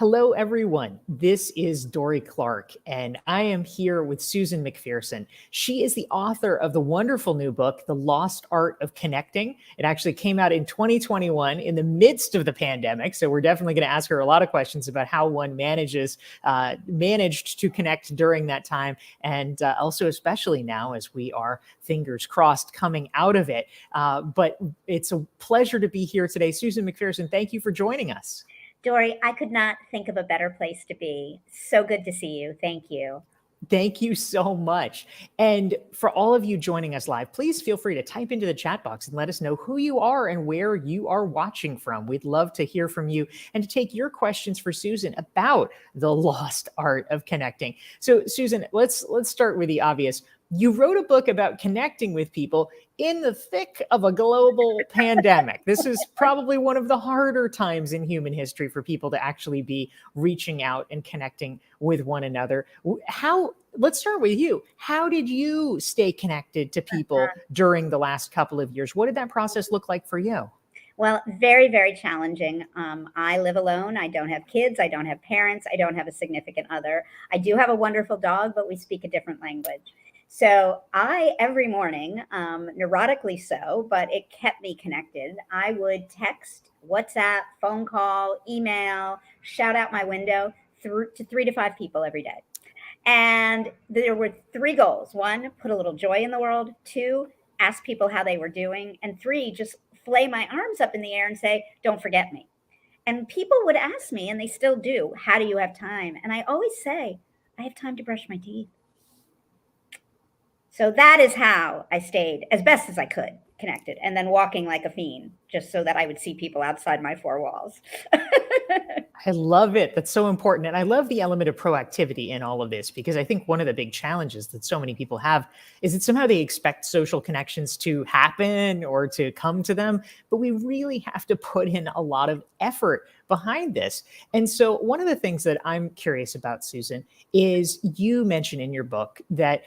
Hello, everyone. This is Dorie Clark, and I am here with Susan McPherson. She is the author of the wonderful new book, The Lost Art of Connecting. It actually came out in 2021 in the midst of the pandemic, so we're definitely going to ask her a lot of questions about how one managed to connect during that time, and also especially now as we are, fingers crossed, coming out of it. But it's a pleasure to be here today. Susan McPherson, thank you for joining us. Dorie, I could not think of a better place to be. So good to see you. Thank you. Thank you so much. And for all of you joining us live, please feel free to type into the chat box and let us know who you are and where you are watching from. We'd love to hear from you and to take your questions for Susan about the lost art of connecting. So Susan, let's start with the obvious. You wrote a book about connecting with people in the thick of a global pandemic. This is probably one of the harder times in human history for people to actually be reaching out and connecting with one another. Let's start with you. How did you stay connected to people during the last couple of years? What did that process look like for you? Well, very, very challenging. I live alone. I don't have kids. I don't have parents. I don't have a significant other. I do have a wonderful dog, but we speak a different language. So every morning, neurotically so, but it kept me connected. I would text, WhatsApp, phone call, email, shout out my window to 3 to 5 people every day. And there were 3 goals. 1, put a little joy in the world. 2, ask people how they were doing. And 3, just flay my arms up in the air and say, don't forget me. And people would ask me, and they still do, how do you have time? And I always say, I have time to brush my teeth. So that is how I stayed as best as I could connected, and then walking like a fiend just so that I would see people outside my 4 walls. I love it. That's so important. And I love the element of proactivity in all of this, because I think one of the big challenges that so many people have is that somehow they expect social connections to happen or to come to them, but we really have to put in a lot of effort behind this. And so one of the things that I'm curious about, Susan, is you mentioned in your book that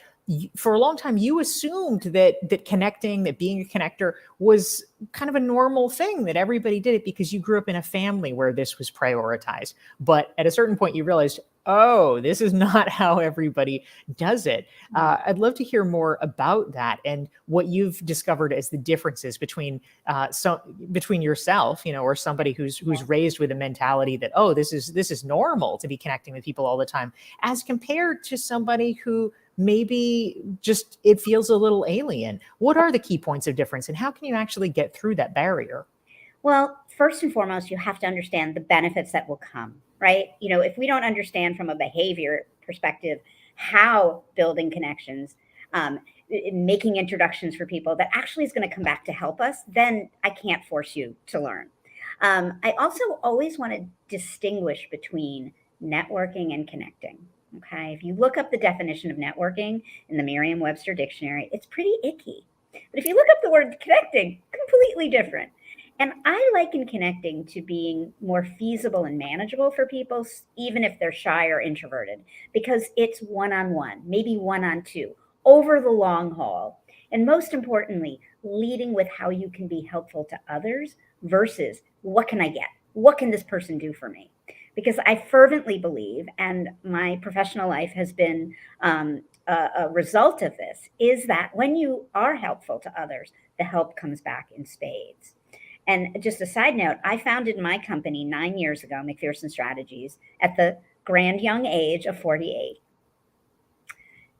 for a long time, you assumed that connecting, that being a connector was kind of a normal thing, that everybody did it because you grew up in a family where this was prioritized. But at a certain point, you realized, oh, this is not how everybody does it. I'd love to hear more about that and what you've discovered as the differences between between yourself, or somebody who's raised with a mentality that, oh, this is normal to be connecting with people all the time, as compared to somebody who maybe just it feels a little alien. What are the key points of difference, and how can you actually get through that barrier? Well, first and foremost, you have to understand the benefits that will come, right? If we don't understand from a behavior perspective how building connections, making introductions for people that actually is going to come back to help us, then I can't force you to learn. I also always want to distinguish between networking and connecting. Okay, if you look up the definition of networking in the Merriam-Webster dictionary, it's pretty icky. But if you look up the word connecting, completely different. And I liken connecting to being more feasible and manageable for people, even if they're shy or introverted, because it's one-on-one, maybe one-on-two, over the long haul. And most importantly, leading with how you can be helpful to others versus what can I get? What can this person do for me? Because I fervently believe, and my professional life has been a result of this, is that when you are helpful to others, the help comes back in spades. And just a side note, I founded my company 9 years ago, McPherson Strategies, at the grand young age of 48.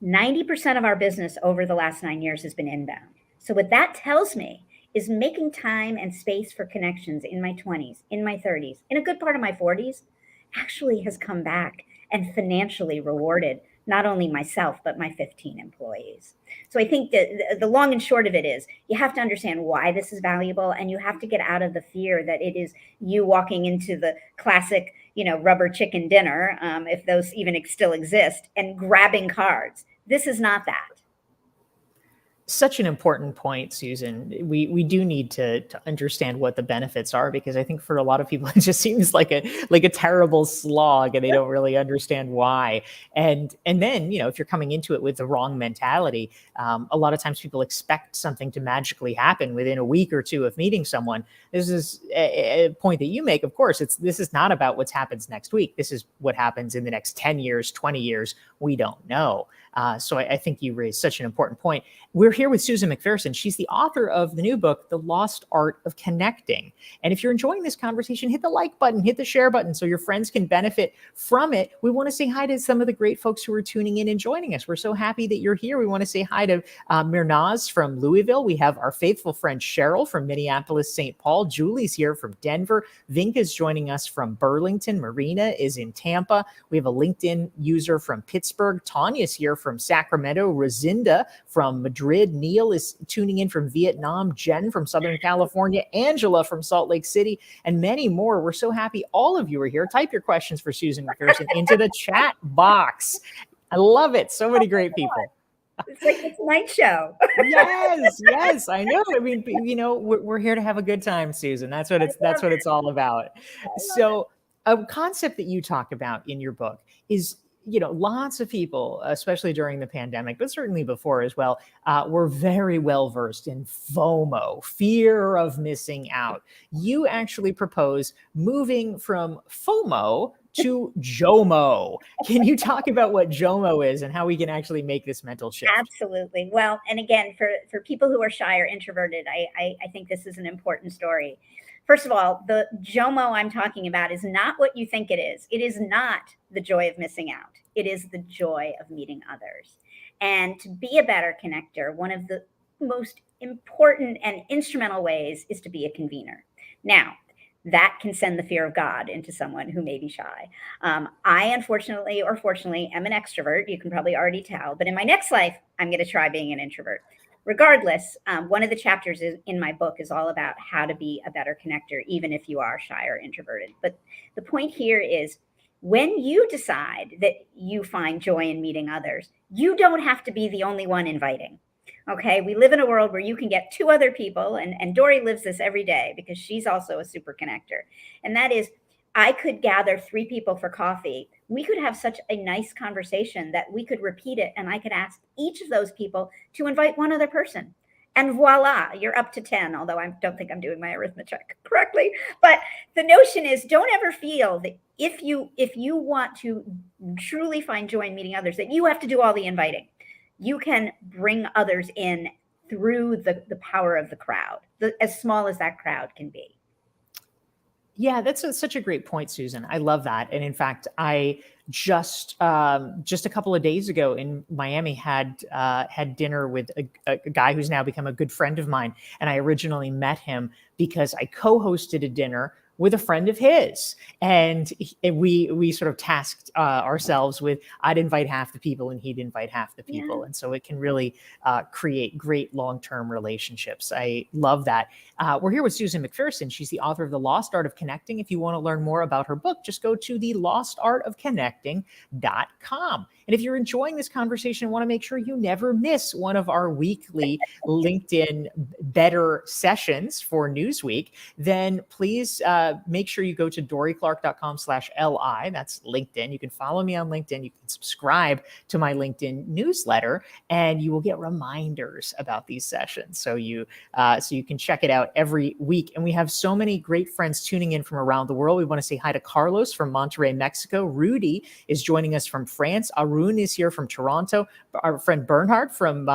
90% of our business over the last 9 years has been inbound. So what that tells me is making time and space for connections in my 20s, in my 30s, in a good part of my 40s, actually has come back and financially rewarded not only myself, but my 15 employees. So I think that the long and short of it is you have to understand why this is valuable, and you have to get out of the fear that it is you walking into the classic, rubber chicken dinner, if those even still exist, and grabbing cards. This is not that. Such an important point, Susan. We do need to understand what the benefits are, because I think for a lot of people it just seems like a terrible slog, and they don't really understand why. And then, if you're coming into it with the wrong mentality, a lot of times people expect something to magically happen within a week or two of meeting someone. This is a point that you make. Of course, this is not about what happens next week. This is what happens in the next 10 years, 20 years. We don't know. So I think you raised such an important point. We're here with Susan McPherson. She's the author of the new book, The Lost Art of Connecting. And if you're enjoying this conversation, hit the like button, hit the share button so your friends can benefit from it. We want to say hi to some of the great folks who are tuning in and joining us. We're so happy that you're here. We want to say hi to Mirnaz from Louisville. We have our faithful friend Cheryl from Minneapolis, St. Paul. Julie's here from Denver. Vinka's joining us from Burlington. Marina is in Tampa. We have a LinkedIn user from Pittsburgh. Tanya's here from Sacramento. Rosinda from Madrid. Neil is tuning in from Vietnam. Jen from Southern California. Angela from Salt Lake City, and many more. We're so happy all of you are here. Type your questions for Susan McPherson into the chat box. I love it. So many great people. It's like the Tonight Show. Yes, I know. I mean, we're here to have a good time, Susan. That's what it's all about. So, a concept that you talk about in your book is, lots of people, especially during the pandemic, but certainly before as well, were very well versed in FOMO, fear of missing out. You actually propose moving from FOMO to JOMO. Can you talk about what JOMO is and how we can actually make this mental shift? Absolutely. Well, and again, for people who are shy or introverted, I think this is an important story. First of all, the JOMO I'm talking about is not what you think it is. It is not the joy of missing out. It is the joy of meeting others. And to be a better connector, one of the most important and instrumental ways is to be a convener. Now, that can send the fear of God into someone who may be shy. I, unfortunately or fortunately, am an extrovert. You can probably already tell. But in my next life, I'm going to try being an introvert. Regardless, one of the chapters in my book is all about how to be a better connector, even if you are shy or introverted. But the point here is, when you decide that you find joy in meeting others, you don't have to be the only one inviting. Okay, we live in a world where you can get two other people, and Dorie lives this every day because she's also a super connector. And that is, I could gather 3 people for coffee. We could have such a nice conversation that we could repeat it, and I could ask each of those people to invite one other person. And voila, you're up to 10, although I don't think I'm doing my arithmetic correctly. But the notion is, don't ever feel that if you want to truly find joy in meeting others, that you have to do all the inviting. You can bring others in through the power of the crowd, as small as that crowd can be. Yeah, that's such a great point, Susan. I love that. And in fact, I just a couple of days ago in Miami had dinner with a guy who's now become a good friend of mine. And I originally met him because I co-hosted a dinner with a friend of his. And we sort of tasked ourselves with, I'd invite half the people and he'd invite half the people. Yeah. And so it can really create great long-term relationships. I love that. We're here with Susan McPherson. She's the author of The Lost Art of Connecting. If you want to learn more about her book, just go to thelostartofconnecting.com. And if you're enjoying this conversation and want to make sure you never miss one of our weekly LinkedIn Better sessions for Newsweek, then please make sure you go to dorieclark.com/LI. That's LinkedIn. You can follow me on LinkedIn. You can subscribe to my LinkedIn newsletter, and you will get reminders about these sessions. So you can check it out every week. And we have so many great friends tuning in from around the world. We want to say hi to Carlos from Monterrey, Mexico. Rudy is joining us from France. Arun is here from Toronto. Our friend Bernhard from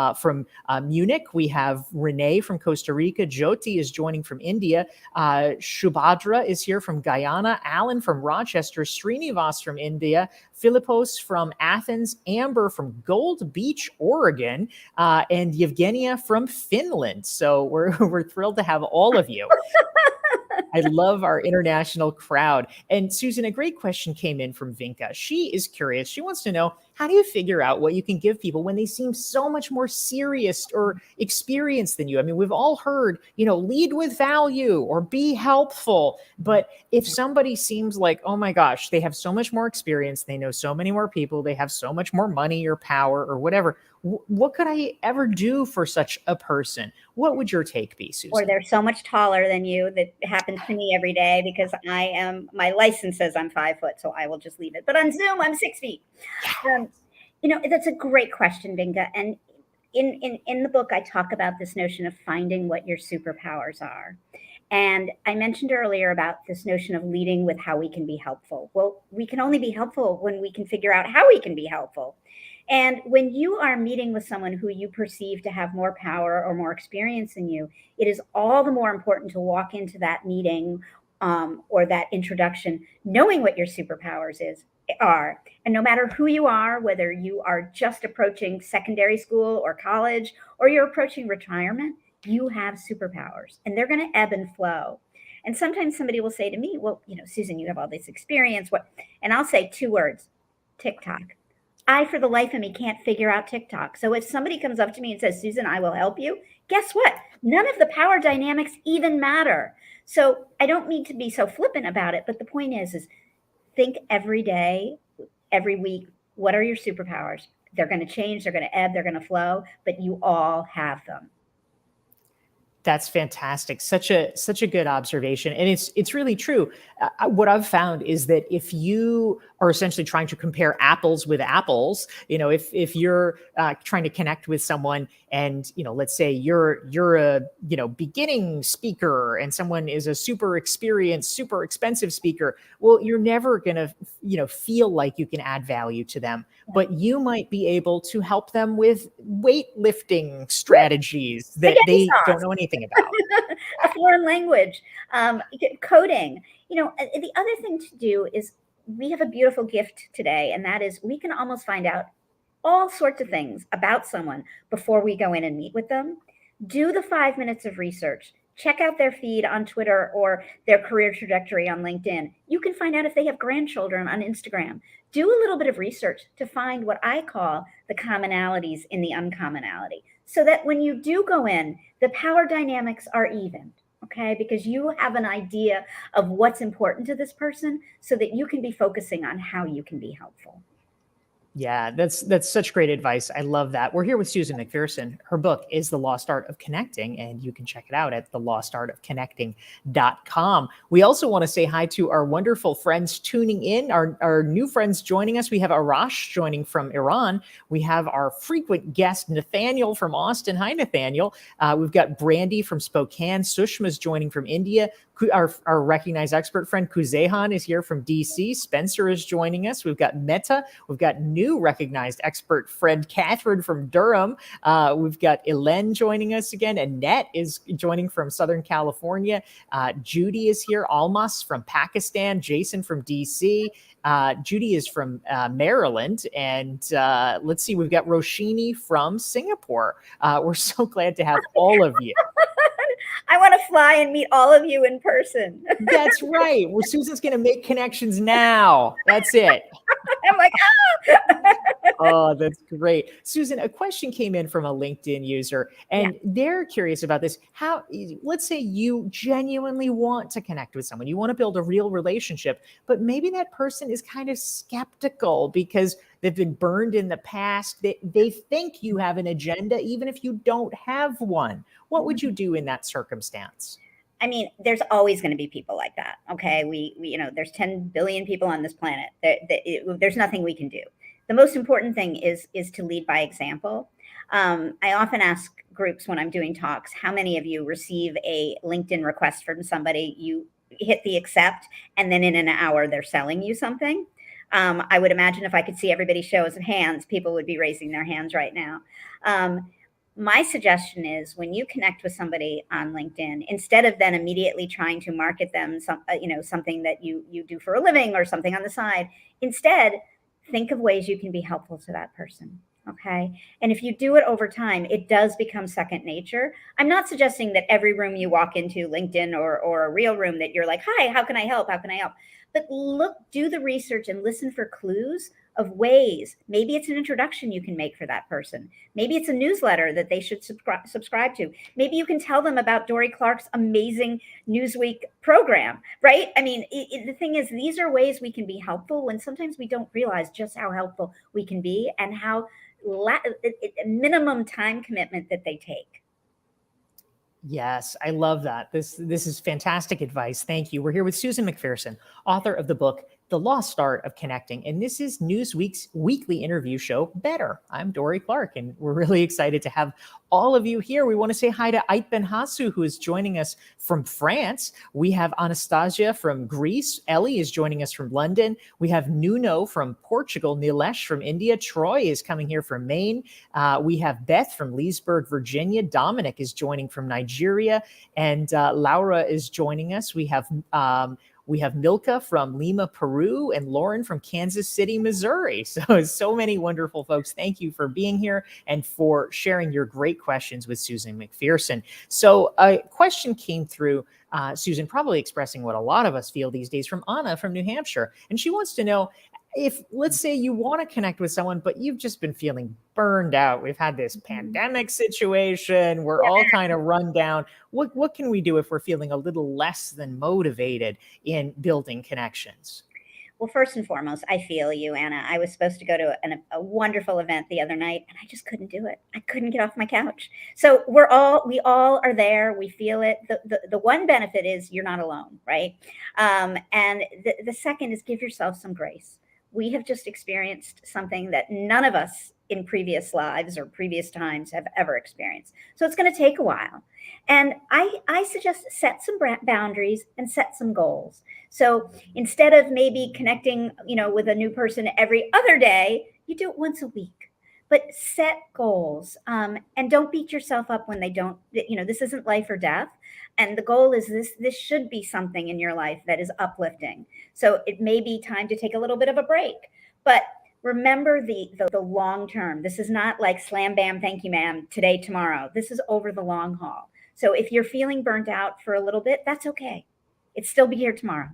Munich. We have Renee from Costa Rica. Jyoti is joining from India. Shubhadra is here from Guyana. Alan from Rochester. Srinivas from India. Philippos from Athens. Amber from Gold Beach, Oregon. And Yevgenia from Finland. So we're thrilled to have all of you. I love our international crowd. And Susan, a great question came in from Vinka. She is curious. She wants to know, how do you figure out what you can give people when they seem so much more serious or experienced than you? I mean, we've all heard, lead with value or be helpful. But if somebody seems like, oh my gosh, they have so much more experience, they know so many more people, they have so much more money or power or whatever, what could I ever do for such a person? What would your take be, Or Susan? they're so much taller than you. That happens to me every day because my license says I'm 5 foot, so I will just leave it. But on Zoom, I'm 6 feet. Um, that's a great question, Binga. And in the book, I talk about this notion of finding what your superpowers are. And I mentioned earlier about this notion of leading with how we can be helpful. Well, we can only be helpful when we can figure out how we can be helpful. And when you are meeting with someone who you perceive to have more power or more experience than you, it is all the more important to walk into that meeting or that introduction knowing what your superpowers are. And no matter who you are, whether you are just approaching secondary school or college, or you're approaching retirement, you have superpowers and they're going to ebb and flow. And sometimes somebody will say to me, well, Susan, you have all this experience. What? And I'll say 2 words: TikTok. I, for the life of me, can't figure out TikTok. So if somebody comes up to me and says, Susan, I will help you, guess what? None of the power dynamics even matter. So I don't mean to be so flippant about it, but the point is think every day, every week, what are your superpowers? They're going to change, they're going to ebb, they're going to flow, but you all have them. That's fantastic. Such a good observation, and it's really true. What I've found is that if you are essentially trying to compare apples with apples, if you're trying to connect with someone, and let's say you're a beginning speaker, and someone is a super experienced, super expensive speaker, well, you're never gonna feel like you can add value to them. But you might be able to help them with weightlifting strategies that they don't know anything about. A foreign language, coding. The other thing to do is we have a beautiful gift today, and that is we can almost find out all sorts of things about someone before we go in and meet with them. Do the 5 minutes of research. Check out their feed on Twitter or their career trajectory on LinkedIn. You can find out if they have grandchildren on Instagram. Do a little bit of research to find what I call the commonalities in the uncommonality, so that when you do go in, the power dynamics are even, okay? Because you have an idea of what's important to this person so that you can be focusing on how you can be helpful. Yeah, that's such great advice. I love that. We're here with Susan McPherson. Her book is The Lost Art of Connecting, and you can check it out at thelostartofconnecting.com. We also want to say hi to our wonderful friends tuning in, our new friends joining us. We have Arash joining from Iran. We have our frequent guest, Nathaniel from Austin. Hi, Nathaniel. We've got Brandy from Spokane. Sushma's joining from India. Our recognized expert friend Kuzehan is here from DC. Spencer is joining us. We've got Meta. We've got new recognized expert friend Catherine from Durham. We've got Elen joining us again. Annette is joining from Southern California. Judy is here. Almas from Pakistan. Jason from DC. Judy is from Maryland. And let's see, we've got Roshini from Singapore. We're so glad to have all of you. I want to fly and meet all of you in person. That's right. Well, Susan's going to make connections now. That's it. I'm like, oh. Oh, that's great. Susan, a question came in from a LinkedIn user, and they're curious about this. Let's say you genuinely want to connect with someone, you want to build a real relationship, but maybe that person is kind of skeptical because they've been burned in the past. They think you have an agenda, even if you don't have one. What would you do in that circumstance? I mean, there's always going to be people like that. Okay. We there's 10 billion people on this planet. There's nothing we can do. The most important thing is to lead by example. I often ask groups when I'm doing talks, how many of you receive a LinkedIn request from somebody, you hit the accept, and then in an hour they're selling you something? I would imagine if I could see everybody's shows of hands, people would be raising their hands right now. My suggestion is when you connect with somebody on LinkedIn, instead of then immediately trying to market them something that you do for a living or something on the side, instead think of ways you can be helpful to that person. Okay. And if you do it over time, it does become second nature. I'm not suggesting that every room you walk into, LinkedIn or a real room, that you're like, hi, how can I help? How can I help? But do the research and listen for clues of ways. Maybe it's an introduction you can make for that person. Maybe it's a newsletter that they should subscribe to. Maybe you can tell them about Dorie Clark's amazing Newsweek program, right? I mean, the thing is, these are ways we can be helpful when sometimes we don't realize just how helpful we can be and how minimum time commitment that they take. Yes, I love that. This is fantastic advice. Thank you. We're here with Susan McPherson, author of the book, The Lost Art of Connecting. And this is Newsweek's weekly interview show, Better. I'm Dorie Clark, and we're really excited to have all of you here. We want to say hi to Ait Ben-Hassou, who is joining us from France. We have Anastasia from Greece. Ellie is joining us from London. We have Nuno from Portugal. Nilesh from India. Troy is coming here from Maine. We have Beth from Leesburg, Virginia. Dominic is joining from Nigeria. And Laura is joining us. We have Milka from Lima, Peru, and Lauren from Kansas City, Missouri. So many wonderful folks. Thank you for being here and for sharing your great questions with Susan McPherson. So a question came through, Susan, probably expressing what a lot of us feel these days, from Anna from New Hampshire. And she wants to know, if, let's say, you want to connect with someone, but you've just been feeling burned out. We've had this pandemic situation. We're all kind of run down. What can we do if we're feeling a little less than motivated in building connections? Well, first and foremost, I feel you, Anna. I was supposed to go to a wonderful event the other night, and I just couldn't do it. I couldn't get off my couch. So we all are there. We feel it. The one benefit is you're not alone, right? And the second is give yourself some grace. We have just experienced something that none of us in previous lives or previous times have ever experienced. So it's going to take a while. And I suggest set some boundaries and set some goals. So instead of maybe connecting, with a new person every other day, you do it once a week. But set goals, and don't beat yourself up when they don't. This isn't life or death. And the goal is this should be something in your life that is uplifting. So it may be time to take a little bit of a break. But remember the long term. This is not like slam, bam, thank you, ma'am, today, tomorrow. This is over the long haul. So if you're feeling burnt out for a little bit, that's okay. It'll still be here tomorrow.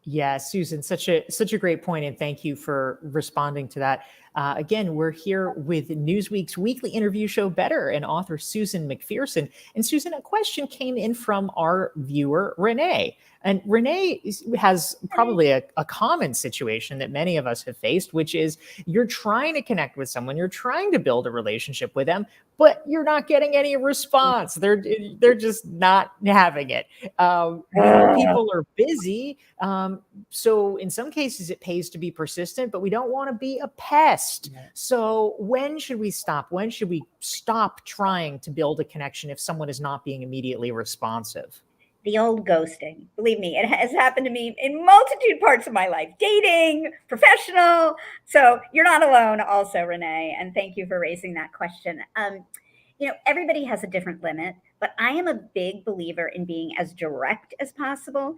Yeah, Susan, such a great point, and thank you for responding to that. Again, we're here with Newsweek's weekly interview show, Better, and author Susan McPherson. And Susan, a question came in from our viewer, Renee. And Renee has probably a common situation that many of us have faced, which is you're trying to connect with someone, you're trying to build a relationship with them, but you're not getting any response. They're just not having it. People are busy. So in some cases it pays to be persistent, but we don't want to be a pest. So when should we stop? When should we stop trying to build a connection if someone is not being immediately responsive? The old ghosting. Believe me, it has happened to me in multitude parts of my life, dating, professional. So you're not alone also, Renee. And thank you for raising that question. Everybody has a different limit, but I am a big believer in being as direct as possible,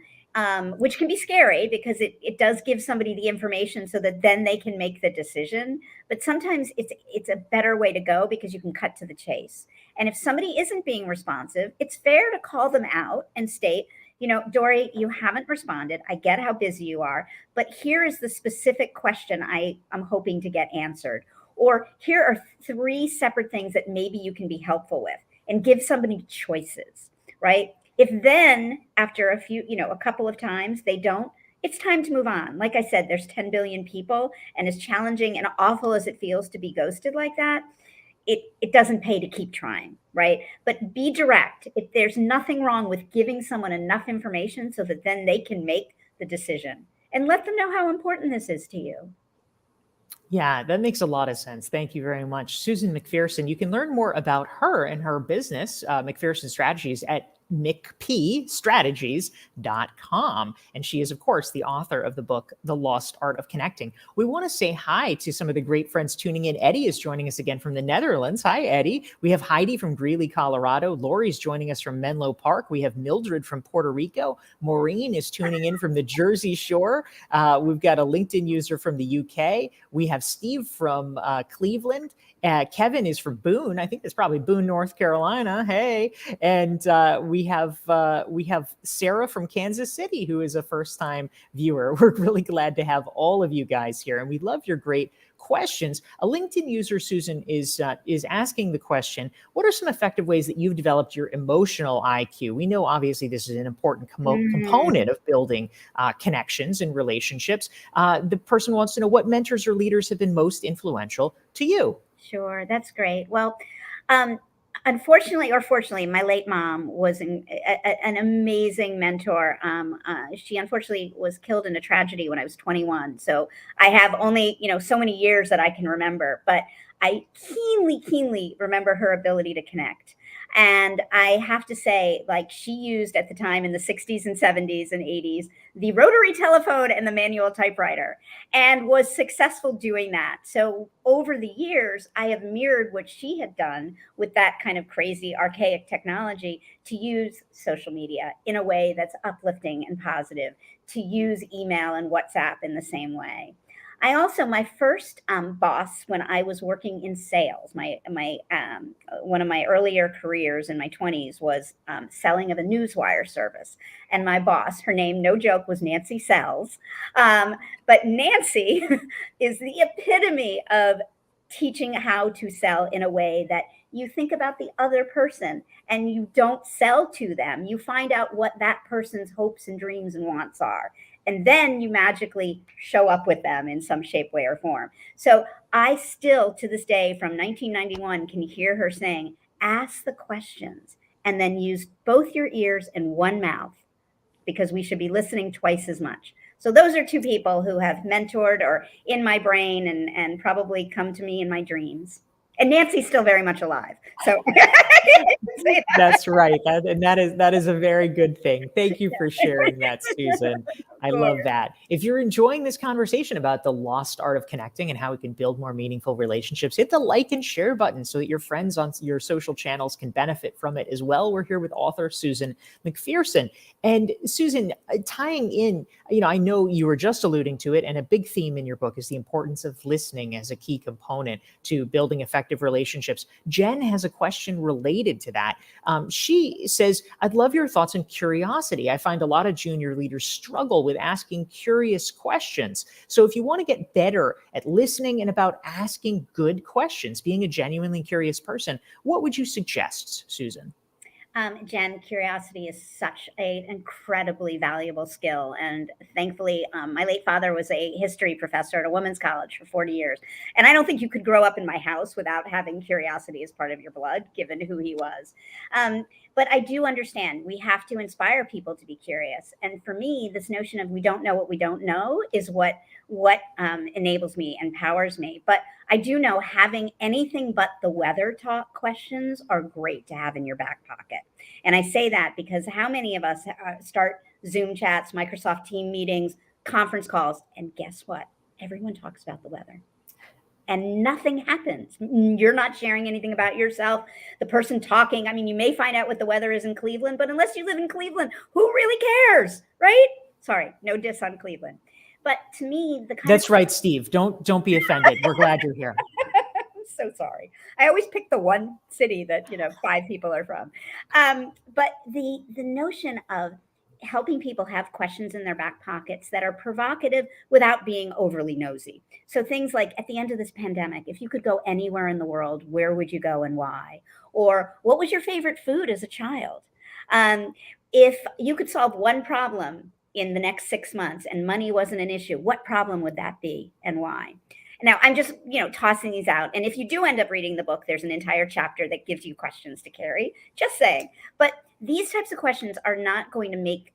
which can be scary because it does give somebody the information so that then they can make the decision. But sometimes it's a better way to go because you can cut to the chase. And if somebody isn't being responsive, it's fair to call them out and state, Dorie, you haven't responded. I get how busy you are, but here is the specific question I'm hoping to get answered. Or here are 3 separate things that maybe you can be helpful with, and give somebody choices, right? If then after a couple of times they don't, it's time to move on. Like I said, there's 10 billion people, and as challenging and awful as it feels to be ghosted like that, it doesn't pay to keep trying, right? But be direct. There's nothing wrong with giving someone enough information so that then they can make the decision, and let them know how important this is to you. Yeah, that makes a lot of sense. Thank you very much. Susan McPherson, you can learn more about her and her business, McPherson Strategies, at mcpstrategies.com. And she is, of course, the author of the book, The Lost Art of Connecting. We want to say hi to some of the great friends tuning in. Eddie is joining us again from the Netherlands. Hi, Eddie. We have Heidi from Greeley, Colorado. Lori's joining us from Menlo Park. We have Mildred from Puerto Rico. Maureen is tuning in from the Jersey Shore. We've got a LinkedIn user from the UK. We have Steve from Cleveland. Kevin is from Boone. I think that's probably Boone, North Carolina. Hey. And we we have Sarah from Kansas City, who is a first-time viewer. We're really glad to have all of you guys here, and we love your great questions. A LinkedIn user, Susan, is asking the question, what are some effective ways that you've developed your emotional IQ? We know obviously this is an important component of building connections and relationships. The person wants to know what mentors or leaders have been most influential to you. Sure, that's great. Well, unfortunately or fortunately, my late mom was an amazing mentor. She unfortunately was killed in a tragedy when I was 21. So I have only, so many years that I can remember, but I keenly remember her ability to connect. And I have to say, like, she used at the time in the 60s and 70s and 80s, the rotary telephone and the manual typewriter, and was successful doing that. So over the years, I have mirrored what she had done with that kind of crazy, archaic technology to use social media in a way that's uplifting and positive, to use email and WhatsApp in the same way. I also, my first boss when I was working in sales, one of my earlier careers in my 20s was selling of a newswire service. And my boss, her name, no joke, was Nancy Sells. But Nancy is the epitome of teaching how to sell in a way that you think about the other person and you don't sell to them. You find out what that person's hopes and dreams and wants are. And then you magically show up with them in some shape, way, or form. So I still, to this day, from 1991, can hear her saying, ask the questions and then use both your ears and one mouth, because we should be listening twice as much. So those are two people who have mentored or in my brain and probably come to me in my dreams. And Nancy's still very much alive. So that's right. That is a very good thing. Thank you for sharing that, Susan. I love that. If you're enjoying this conversation about the lost art of connecting and how we can build more meaningful relationships, hit the like and share button so that your friends on your social channels can benefit from it as well. We're here with author Susan McPherson. And Susan, tying in, I know you were just alluding to it, and a big theme in your book is the importance of listening as a key component to building effective relationships. Jen has a question related to that. She says, I'd love your thoughts on curiosity. I find a lot of junior leaders struggle with asking curious questions. So if you want to get better at listening and about asking good questions, being a genuinely curious person, what would you suggest, Susan? Jen, curiosity is such an incredibly valuable skill. And thankfully, my late father was a history professor at a women's college for 40 years. And I don't think you could grow up in my house without having curiosity as part of your blood, given who he was. But I do understand we have to inspire people to be curious. And for me, this notion of we don't know what we don't know is what enables me and powers me. But I do know having anything but the weather talk questions are great to have in your back pocket. And I say that because how many of us start Zoom chats, Microsoft Team meetings, conference calls, and guess what? Everyone talks about the weather. And nothing happens. You're not sharing anything about yourself. The person talking, you may find out what the weather is in Cleveland, but unless you live in Cleveland, who really cares, right? Sorry, no diss on Cleveland. But to me, that's right, Steve. Don't be offended. We're glad you're here. I'm so sorry. I always pick the one city that 5 people are from. But the notion of helping people have questions in their back pockets that are provocative without being overly nosy. So things like, at the end of this pandemic, if you could go anywhere in the world, where would you go and why? Or what was your favorite food as a child? If you could solve one problem in the next 6 months and money wasn't an issue, what problem would that be and why? Now, I'm just, tossing these out. And if you do end up reading the book, there's an entire chapter that gives you questions to carry, just saying. But these types of questions are not going to make,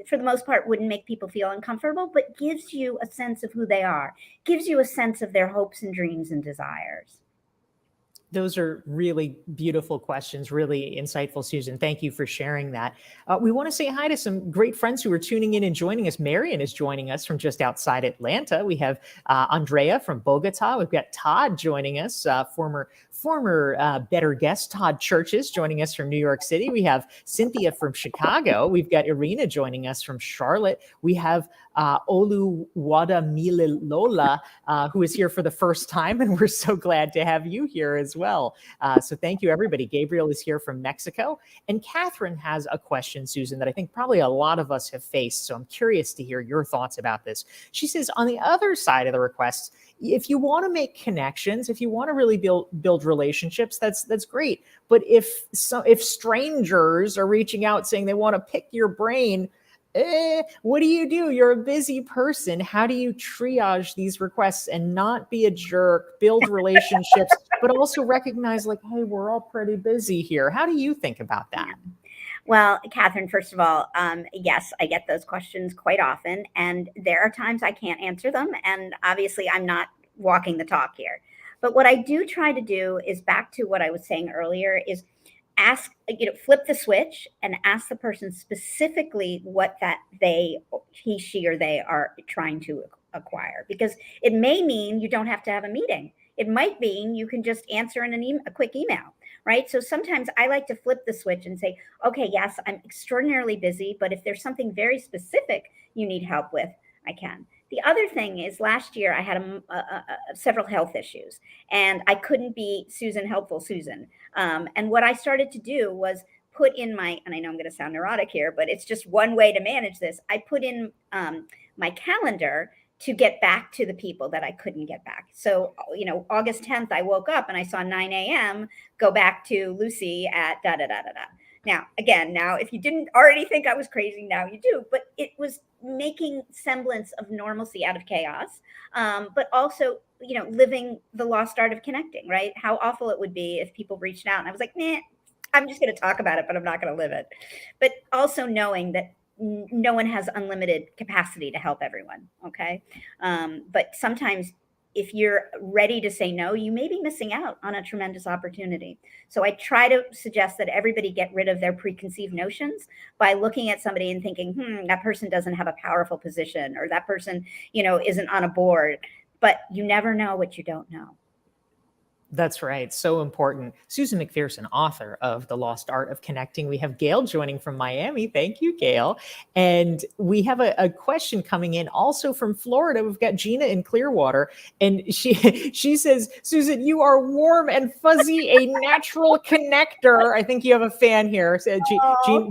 for the most part, wouldn't make people feel uncomfortable, but gives you a sense of who they are, gives you a sense of their hopes and dreams and desires. Those are really beautiful questions, really insightful, Susan. Thank you for sharing that. We want to say hi to some great friends who are tuning in and joining us. Marion is joining us from just outside Atlanta. We have Andrea from Bogota. We've got Todd joining us, former better guest, Todd Churches, joining us from New York City. We have Cynthia from Chicago. We've got Irina joining us from Charlotte. We have Oluwadamilola, who is here for the first time, and we're so glad to have you here as well. So thank you, everybody. Gabriel is here from Mexico, and Catherine has a question, Susan, that I think probably a lot of us have faced. So I'm curious to hear your thoughts about this. She says, on the other side of the request, if you want to make connections, if you want to really build relationships, that's great. But if strangers are reaching out saying they want to pick your brain, what do? You're a busy person. How do you triage these requests and not be a jerk, build relationships, but also recognize like, hey, we're all pretty busy here. How do you think about that? Well, Catherine, first of all, yes, I get those questions quite often, and there are times I can't answer them. And obviously, I'm not walking the talk here. But what I do try to do is back to what I was saying earlier is ask, flip the switch and ask the person specifically what that he, she, or they are trying to acquire, because it may mean you don't have to have a meeting. It might mean you can just answer in a quick email, right? So sometimes I like to flip the switch and say, okay, yes, I'm extraordinarily busy, but if there's something very specific you need help with, I can. The other thing is last year I had several health issues and I couldn't be Susan, helpful Susan. And what I started to do was put in and I know I'm going to sound neurotic here, but it's just one way to manage this. I put in my calendar to get back to the people that I couldn't get back. So, August 10th, I woke up and I saw 9 a.m. go back to Lucy at da-da-da-da-da. Now, again, if you didn't already think I was crazy, now you do. But it was making semblance of normalcy out of chaos, but also, living the lost art of connecting, right? How awful it would be if people reached out and I was like, nah, I'm just going to talk about it, but I'm not going to live it. But also knowing that no one has unlimited capacity to help everyone, okay? But sometimes if you're ready to say no, you may be missing out on a tremendous opportunity. So I try to suggest that everybody get rid of their preconceived notions by looking at somebody and thinking, that person doesn't have a powerful position, or that person, isn't on a board. But you never know what you don't know. That's right. So important. Susan McPherson, author of The Lost Art of Connecting. We have Gail joining from Miami. Thank you, Gail. And we have a question coming in also from Florida. We've got Gina in Clearwater. And she says, Susan, you are warm and fuzzy, a natural connector. I think you have a fan here.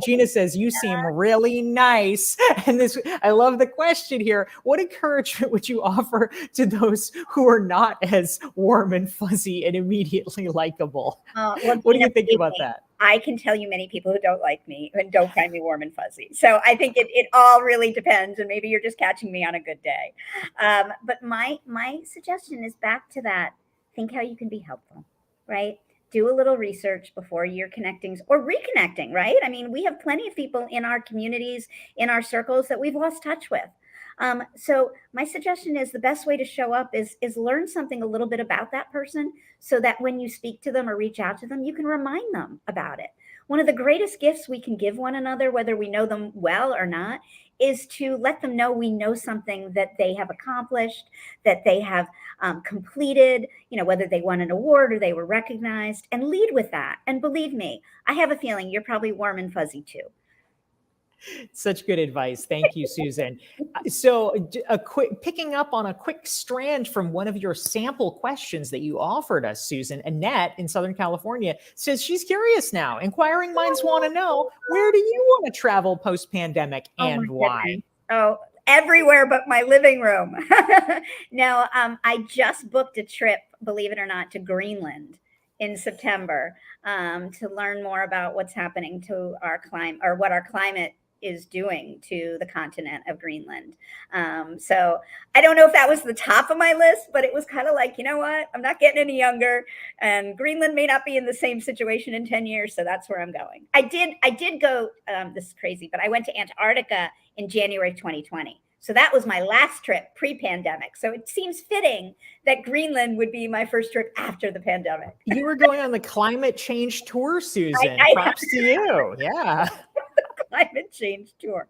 Gina says, you seem really nice. And I love the question here. What encouragement would you offer to those who are not as warm and fuzzy and immediately likable? What do you think about that? I can tell you many people who don't like me and don't find me warm and fuzzy. So I think it all really depends, and maybe you're just catching me on a good day. But my suggestion is back to that. Think how you can be helpful, right? Do a little research before you're connecting or reconnecting, right? I mean, we have plenty of people in our communities, in our circles that we've lost touch with. So my suggestion is the best way to show up is learn something a little bit about that person so that when you speak to them or reach out to them, you can remind them about it. One of the greatest gifts we can give one another, whether we know them well or not, is to let them know we know something that they have accomplished, that they have completed, whether they won an award or they were recognized, and lead with that. And believe me, I have a feeling you're probably warm and fuzzy too. Such good advice. Thank you, Susan. So picking up on a quick strand from one of your sample questions that you offered us, Susan, Annette in Southern California says she's curious now. Inquiring minds want to know, where do you want to travel post-pandemic and why? Oh, everywhere but my living room. No, I just booked a trip, believe it or not, to Greenland in September to learn more about what's happening to our climate, or what our climate is doing to the continent of Greenland. So I don't know if that was the top of my list, but it was kind of like, you know what, I'm not getting any younger, and Greenland may not be in the same situation in 10 years. So that's where I'm going. I did go, this is crazy, but I went to Antarctica in January 2020. So that was my last trip pre-pandemic. So it seems fitting that Greenland would be my first trip after the pandemic. You were going on the climate change tour, Susan. Props to you. Yeah. climate change tour.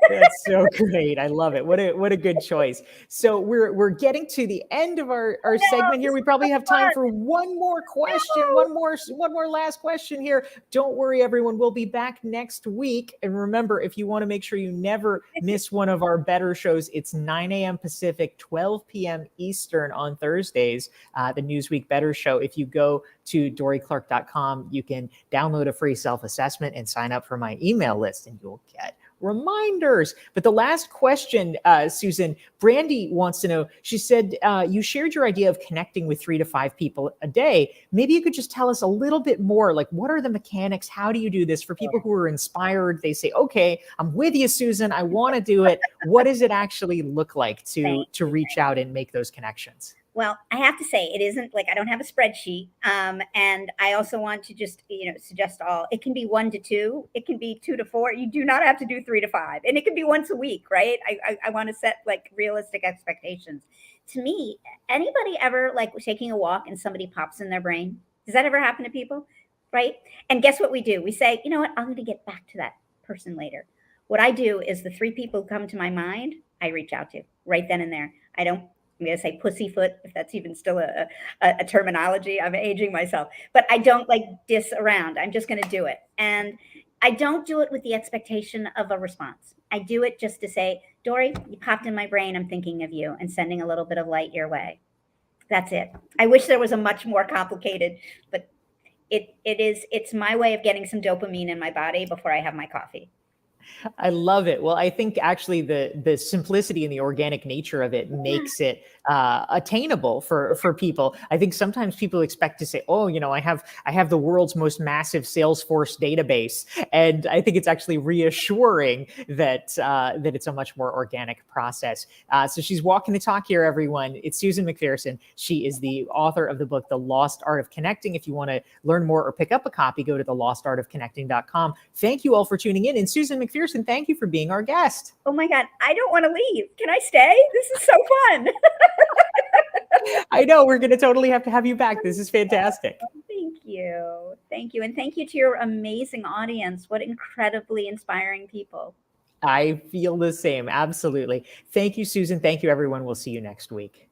That's so great. I love it. What a good choice. So we're getting to the end of our No, segment here. this We is probably so have time fun. for one more question, No. one more last question here. Don't worry, everyone. We'll be back next week. And remember, if you want to make sure you never miss one of our better shows, it's 9 a.m. Pacific, 12 p.m. Eastern on Thursdays, the Newsweek Better Show. If you go to dorieclark.com, you can download a free self-assessment and sign up for my email list, and you'll get reminders. But the last question, Susan, Brandy wants to know, she said, you shared your idea of connecting with 3 to 5 people a day. Maybe you could just tell us a little bit more, like, what are the mechanics? How do you do this for people who are inspired? They say, okay, I'm with you, Susan. I want to do it. What does it actually look like to reach out and make those connections? Well, I have to say, it isn't like I don't have a spreadsheet. And I also want to just, suggest it can be 1 to 2. It can be 2 to 4. You do not have to do 3 to 5. And it can be once a week, right? I want to set like realistic expectations. To me, anybody ever like taking a walk and somebody pops in their brain? Does that ever happen to people? Right? And guess what we do? We say, you know what? I'm going to get back to that person later. What I do is the 3 people who come to my mind, I reach out to right then and there. I'm going to say pussyfoot, if that's even still a terminology. I'm aging myself, but I don't like diss around. I'm just going to do it. And I don't do it with the expectation of a response. I do it just to say, Dorie, you popped in my brain. I'm thinking of you and sending a little bit of light your way. That's it. I wish there was a much more complicated, but it's my way of getting some dopamine in my body before I have my coffee. I love it. Well, I think actually the simplicity and the organic nature of it makes it attainable for people. I think sometimes people expect to say, "Oh, I have the world's most massive Salesforce database," and I think it's actually reassuring that that it's a much more organic process. So she's walking the talk here, everyone. It's Susan McPherson. She is the author of the book, The Lost Art of Connecting. If you want to learn more or pick up a copy, go to thelostartofconnecting.com. Thank you all for tuning in. And Susan McPherson, thank you for being our guest. Oh my God, I don't want to leave. Can I stay? This is so fun. I know, we're going to totally have to have you back. This is fantastic. Thank you. Thank you. And thank you to your amazing audience. What incredibly inspiring people. I feel the same. Absolutely. Thank you, Susan. Thank you, everyone. We'll see you next week.